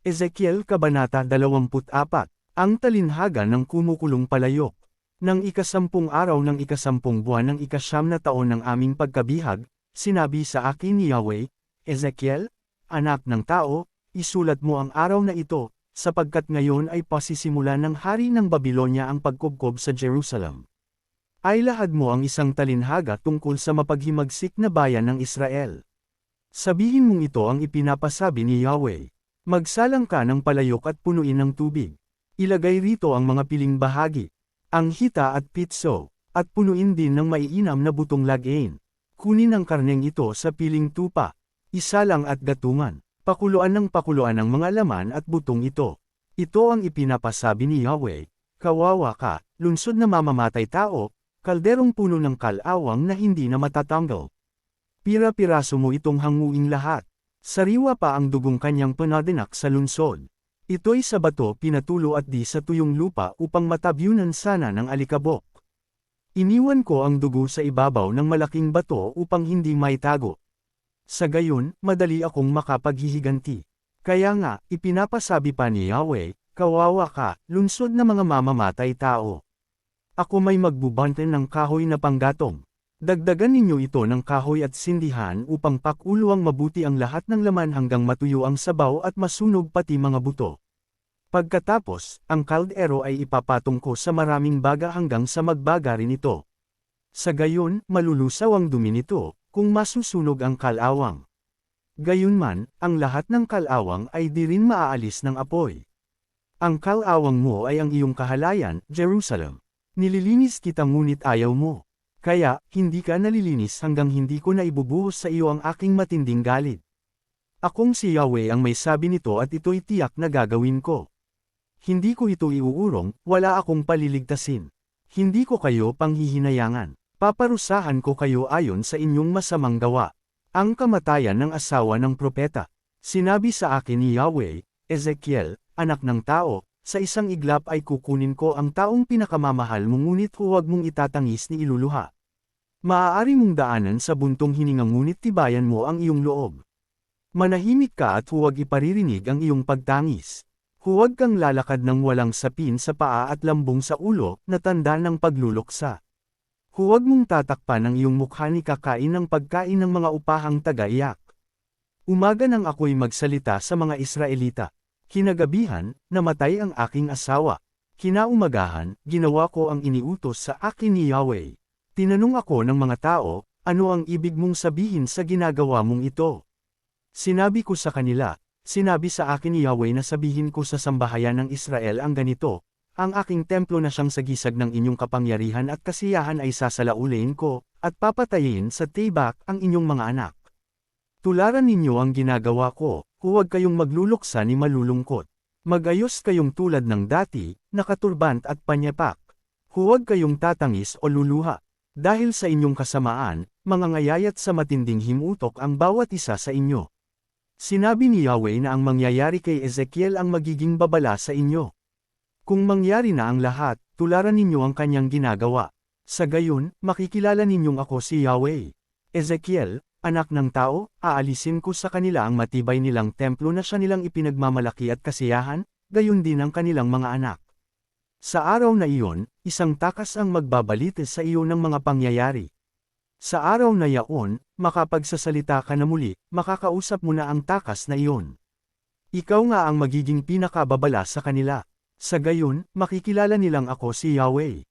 Ezekiel Kabanata 24, Ang talinhaga ng kumukulong palayok. Nang ika-10 araw ng ika-10 buwan ng ika-9 na taon ng aming pagkabihag, sinabi sa akin ni Yahweh, Ezekiel, anak ng tao, isulat mo ang araw na ito, sapagkat ngayon ay pasisimula ng hari ng Babilonya ang pagkubkob sa Jerusalem. Ay lahad mo ang isang talinhaga tungkol sa mapaghimagsik na bayan ng Israel. Sabihin mong ito ang ipinapasabi ni Yahweh. Magsalang ka ng palayok at punuin ng tubig. Ilagay rito ang mga piling bahagi, ang hita at pitso, at punuin din ng maiinam na butong lagain. Kunin ang karneng ito sa piling tupa, isalang at gatungan, pakuluan ng mga laman at butong ito. Ito ang ipinapasabi ni Yahweh, kawawa ka, lungsod na mamamatay tao, kalderong puno ng kalawang na hindi na matatanggal. Pira-piraso mo itong hanguing lahat. Sariwa pa ang dugong kanyang panadinak sa lungsod. Ito'y sa bato pinatulo at di sa tuyong lupa upang matabyunan sana ng alikabok. Iniwan ko ang dugo sa ibabaw ng malaking bato upang hindi maitago. Sa gayon, madali akong makapaghihiganti. Kaya nga, ipinapasabi pa ni Yahweh, kawawa ka, lungsod na mga mamamatay tao. Ako may magbubanten ng kahoy na panggatong. Dagdagan ninyo ito ng kahoy at sindihan upang pakuluang mabuti ang lahat ng laman hanggang matuyo ang sabaw at masunog pati mga buto. Pagkatapos, ang kaldero ay ipapatong ko sa maraming baga hanggang sa magbaga rin ito. Sa gayon, malulusaw ang dumi nito, kung masusunog ang kalawang. Gayunman, ang lahat ng kalawang ay di rin maaalis ng apoy. Ang kalawang mo ay ang iyong kahalayan, Jerusalem. Nililinis kita ngunit ayaw mo. Kaya, hindi ka nalilinis hanggang hindi ko na ibubuhos sa iyo ang aking matinding galit. Akong si Yahweh ang may sabi nito at ito'y tiyak na gagawin ko. Hindi ko ito iuurong, wala akong paliligtasin. Hindi ko kayo panghihinayangan. Paparusahan ko kayo ayon sa inyong masamang gawa. Ang kamatayan ng asawa ng propeta. Sinabi sa akin ni Yahweh, Ezekiel, anak ng tao, sa isang iglap ay kukunin ko ang taong pinakamamahal mo ngunit huwag mong itatangis ni iluluha. Maaari mong daanan sa buntong hininga ngunit tibayan mo ang iyong loob. Manahimik ka at huwag iparirinig ang iyong pagtangis. Huwag kang lalakad ng walang sapin sa paa at lambong sa ulo na tanda ng pagluluksa. Huwag mong tatakpan ang iyong mukha ni kakain ng pagkain ng mga upahang taga-iyak. Umaga nang ako'y magsalita sa mga Israelita. Kinagabihan, namatay ang aking asawa. Kinaumagahan, ginawa ko ang iniutos sa akin ni Yahweh. Tinanong ako ng mga tao, ano ang ibig mong sabihin sa ginagawa mong ito? Sinabi ko sa kanila, sinabi sa akin ni Yahweh na sabihin ko sa sambahayan ng Israel ang ganito, ang aking templo na siyang sagisag ng inyong kapangyarihan at kasiyahan ay sasalaulain ko, at papatayin sa tibak ang inyong mga anak. Tularan ninyo ang ginagawa ko, huwag kayong magluluksa ni malulungkot. Magayos kayong tulad ng dati, nakaturbant at panyapak. Huwag kayong tatangis o luluha. Dahil sa inyong kasamaan, mangangayayat sa matinding himutok ang bawat isa sa inyo. Sinabi ni Yahweh na ang mangyayari kay Ezekiel ang magiging babala sa inyo. Kung mangyari na ang lahat, tularan ninyo ang kanyang ginagawa. Sa gayon, makikilala ninyong ako si Yahweh. Ezekiel, anak ng tao, aalisin ko sa kanila ang matibay nilang templo na siya nilang ipinagmamalaki at kasiyahan, gayon din ang kanilang mga anak. Sa araw na iyon, isang takas ang magbabalites sa iyo ng mga pangyayari. Sa araw na yaon, makapagsasalita ka na muli, makakausap mo na ang takas na iyon. Ikaw nga ang magiging pinakababala sa kanila. Sa gayon, makikilala nilang ako si Yahweh.